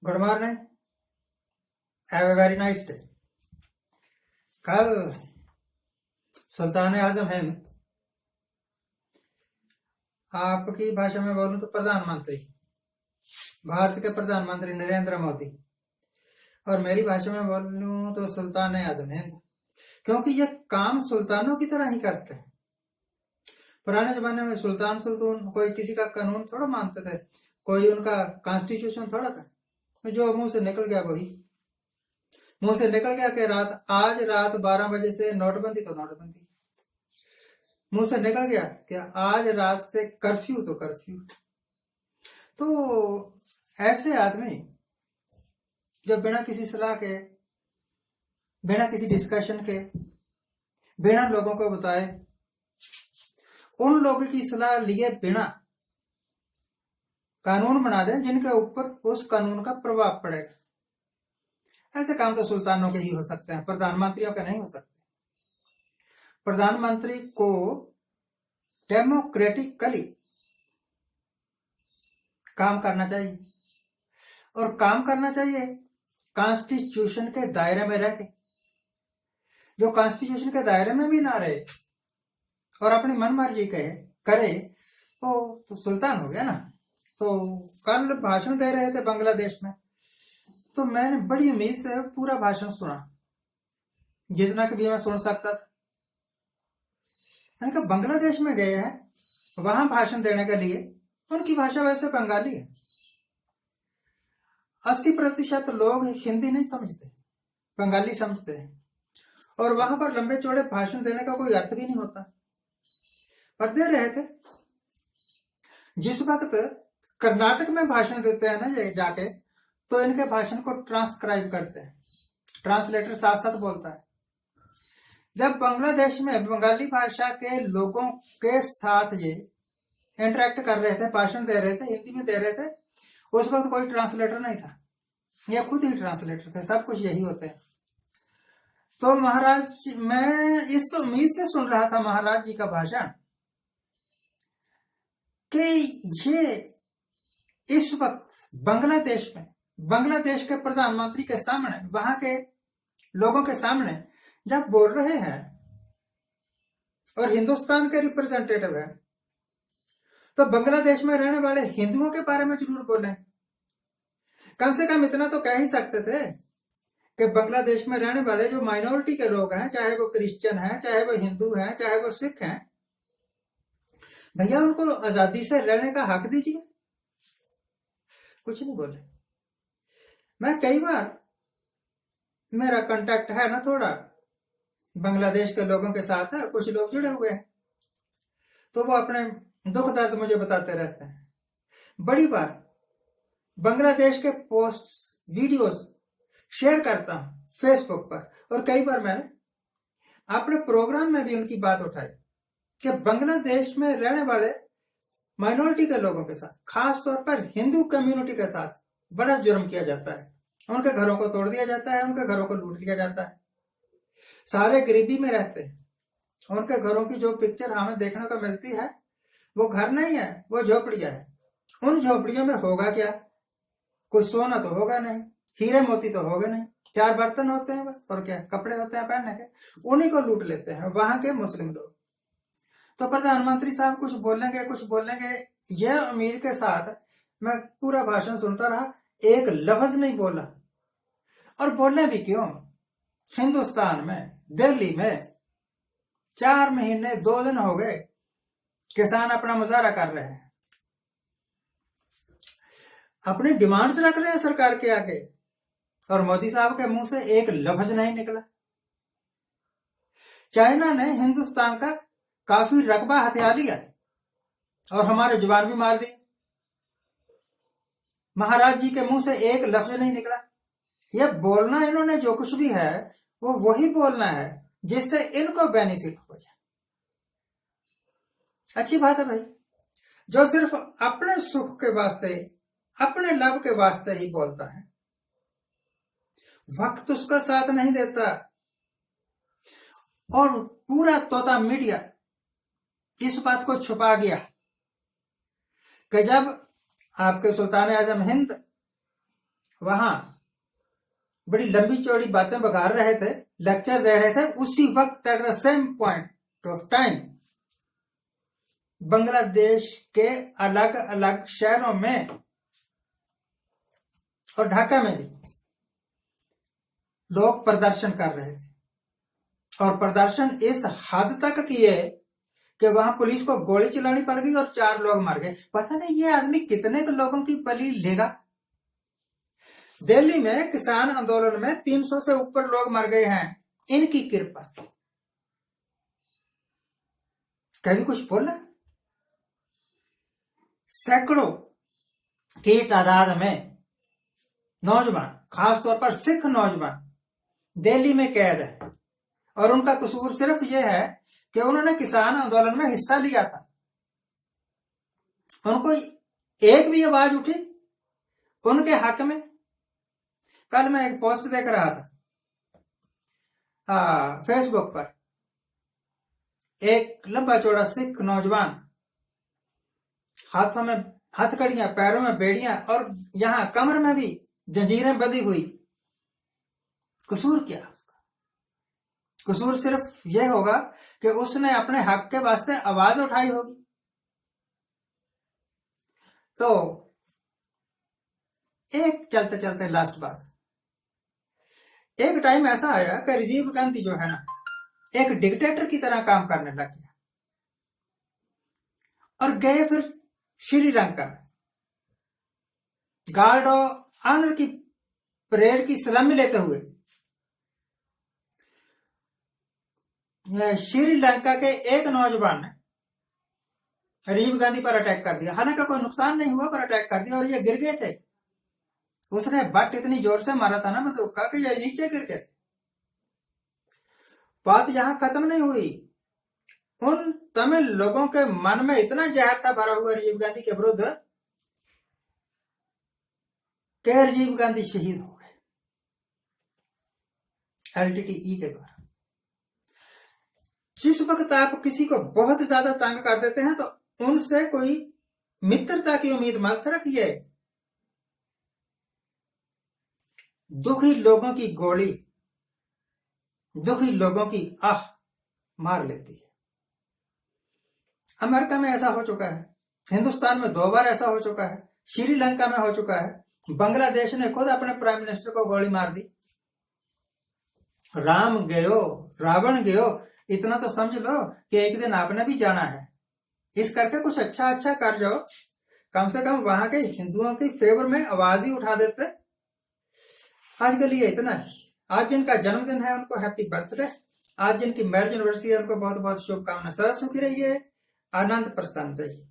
Good morning. Have a very nice day. कल सुल्तान आजम हिंद, आपकी भाषा में बोलूं तो प्रधानमंत्री, भारत के प्रधानमंत्री नरेंद्र मोदी, और मेरी भाषा में बोलूं तो सुल्तान आजम हिंद, क्योंकि ये काम सुल्तानों की तरह ही करते हैं। पुराने जमाने में सुल्तान सुल्तान कोई किसी का कानून थोड़ा मानते थे, कोई उनका कॉन्स्टिट्यूशन थोड़ा था। जो मुंह से निकल गया वही मुंह से निकल गया कि आज रात 12 बजे से नोटबंदी तो नोटबंदी, मुंह से निकल गया कि आज रात से कर्फ्यू तो कर्फ्यू। तो ऐसे आदमी जो बिना किसी सलाह के, बिना किसी डिस्कशन के, बिना लोगों को बताए, उन लोगों की सलाह लिए बिना कानून बना दें जिनके ऊपर उस कानून का प्रभाव पड़ेगा, ऐसे काम तो सुल्तानों के ही हो सकते हैं, प्रधानमंत्रियों के नहीं हो सकते। प्रधानमंत्री को डेमोक्रेटिकली काम करना चाहिए, और काम करना चाहिए कॉन्स्टिट्यूशन के दायरे में रह के। जो कॉन्स्टिट्यूशन के दायरे में भी ना रहे और अपनी मनमर्जी करे तो सुल्तान हो गया ना। तो कल भाषण दे रहे थे बांग्लादेश में, तो मैंने बड़ी उम्मीद से पूरा भाषण सुना, जितना कि भी मैं सुन सकता था। मैंने कहा बांग्लादेश में गए हैं वहां भाषण देने के लिए, उनकी भाषा वैसे बंगाली है। 80% लोग हिंदी नहीं समझते, बंगाली समझते हैं, और वहां पर लंबे चौड़े भाषण देने का कोई अर्थ भी नहीं होता। पर दे रहे थे। जिस वक्त कर्नाटक में भाषण देते हैं ना ये जाके, तो इनके भाषण को ट्रांसक्राइब करते हैं, ट्रांसलेटर साथ साथ बोलता है। जब बांग्लादेश में बंगाली भाषा के लोगों के साथ ये इंटरेक्ट कर रहे थे, भाषण दे रहे थे, हिंदी में दे रहे थे, उस वक्त कोई ट्रांसलेटर नहीं था, ये खुद ही ट्रांसलेटर थे। सब कुछ यही होते हैं। तो महाराज, मैं इस उम्मीद से सुन रहा था महाराज जी का भाषण कि ये इस वक्त बांग्लादेश में, बांग्लादेश के प्रधानमंत्री के सामने, वहां के लोगों के सामने जब बोल रहे हैं और हिंदुस्तान के रिप्रेजेंटेटिव है, तो बांग्लादेश में रहने वाले हिंदुओं के बारे में जरूर बोलें। कम से कम इतना तो कह ही सकते थे कि बांग्लादेश में रहने वाले जो माइनॉरिटी के लोग हैं, चाहे वो क्रिश्चियन हैं, चाहे वो हिंदू हैं, चाहे वो सिख हैं, भैया उनको आजादी से रहने का हक दीजिए। कुछ नहीं बोले। मैं कई बार, मेरा कांटेक्ट है ना थोड़ा बांग्लादेश के लोगों के साथ है, कुछ लोग जुड़े हुए हैं, तो वो अपने दुख दर्द मुझे बताते रहते हैं। बड़ी बार बांग्लादेश के पोस्ट, वीडियोस शेयर करता हूं फेसबुक पर, और कई बार मैंने अपने प्रोग्राम में भी उनकी बात उठाई कि बांग्लादेश में रहने वाले माइनॉरिटी के लोगों के साथ, खास तौर पर हिंदू कम्युनिटी के साथ बड़ा जुर्म किया जाता है। उनके घरों को तोड़ दिया जाता है, उनके घरों को लूट लिया जाता है। सारे गरीबी में रहते हैं। उनके घरों की जो पिक्चर हमें देखने को मिलती है, वो घर नहीं है, वो झोपड़ियां है। उन झोपड़ियों में होगा क्या? कुछ सोना तो होगा नहीं, हीरे मोती तो होगा नहीं, 4 बर्तन होते हैं बस, और क्या कपड़े होते हैं पहनने के, उन्हीं को लूट लेते हैं वहां के मुस्लिम लोग। तो प्रधानमंत्री साहब कुछ बोलेंगे, यह उम्मीद के साथ मैं पूरा भाषण सुनता रहा, एक लफ्ज नहीं बोला। और बोलने भी क्यों? हिंदुस्तान में, दिल्ली में 4 महीने 2 दिन हो गए किसान अपना मुजाहरा कर रहे हैं, अपनी डिमांड्स रख रहे हैं सरकार के आगे, और मोदी साहब के मुंह से एक लफ्ज नहीं निकला। चाइना ने हिंदुस्तान का काफी रकबा हथिया लिया और हमारे जवान भी मार दिए। महाराज जी के मुंह से एक लफ्ज नहीं निकला। यह बोलना, इन्होंने जो कुछ भी है वो वही बोलना है जिससे इनको बेनिफिट हो जाए। अच्छी बात है भाई, जो सिर्फ अपने सुख के वास्ते, अपने लाभ के वास्ते ही बोलता है, वक्त उसका साथ नहीं देता। और पूरा तोता मीडिया इस बात को छुपा गया कि जब आपके सुल्तान आजम हिंद वहां बड़ी लंबी चौड़ी बातें बघार रहे थे, लेक्चर दे रहे थे, उसी वक्त at the same point of time Bangladesh के अलग अलग शहरों में और ढाका में भी लोग प्रदर्शन कर रहे थे, और प्रदर्शन इस हद तक किए कि वहां पुलिस को गोली चलानी पड़ गई और 4 लोग मर गए। पता नहीं ये आदमी कितने लोगों की बलि लेगा। दिल्ली में किसान आंदोलन में 300 से ऊपर लोग मर गए हैं इनकी कृपा से। कभी कुछ बोला? सैकड़ों की तादाद में नौजवान, खासतौर पर सिख नौजवान दिल्ली में कैद है, और उनका कसूर सिर्फ यह है कि उन्होंने किसान आंदोलन में हिस्सा लिया था। उनको एक भी आवाज उठी उनके हक में? कल मैं एक पोस्ट देख रहा था फेसबुक पर, एक लंबा चौड़ा सिख नौजवान, हाथों में हथकड़ियां, पैरों में बेड़ियां और यहां कमर में भी जंजीरें बंधी हुई। कसूर क्या उसका? कसूर सिर्फ यह होगा कि उसने अपने हक के वास्ते आवाज उठाई होगी। तो एक चलते चलते लास्ट बात, एक टाइम ऐसा आया कि राजीव गांधी जो है ना, एक डिक्टेटर की तरह काम करने लग गया और गए फिर श्रीलंका में गार्ड ऑफ ऑनर की परेड की सलामी लेते हुए श्रीलंका के एक नौजवान ने राजीव गांधी पर अटैक कर दिया। हालांकि कोई नुकसान नहीं हुआ, पर अटैक कर दिया और ये गिर गए थे। उसने बट इतनी जोर से मारा था ना बंदूक का कि ये नीचे गिर गए। बात यहां खत्म नहीं हुई। उन तमिल लोगों के मन में इतना जहर था भरा हुआ राजीव गांधी के विरुद्ध कि राजीव गांधी शहीद हो गए LTTE के द्वारा। जिस वक्त आप किसी को बहुत ज्यादा तंग कर देते हैं तो उनसे कोई मित्रता की उम्मीद मत रखिए। दुखी लोगों की गोली दुखी लोगों की आह मार लेती है। अमेरिका में ऐसा हो चुका है, हिंदुस्तान में 2 बार ऐसा हो चुका है, श्रीलंका में हो चुका है, बांग्लादेश ने खुद अपने प्राइम मिनिस्टर को गोली मार दी। राम गयो रावण गयो, इतना तो समझ लो कि एक दिन आपने भी जाना है। इस करके कुछ अच्छा कर जाओ, कम से कम वहां के हिंदुओं के फेवर में आवाज ही उठा देते। आज के लिए इतना ही। आज जिनका जन्मदिन है उनको हैप्पी बर्थडे, आज जिनकी मैरिज एनिवर्सरी है उनको बहुत बहुत शुभकामनाएं। सदा सुखी रहिए, आनंद प्रसन्न रहिए।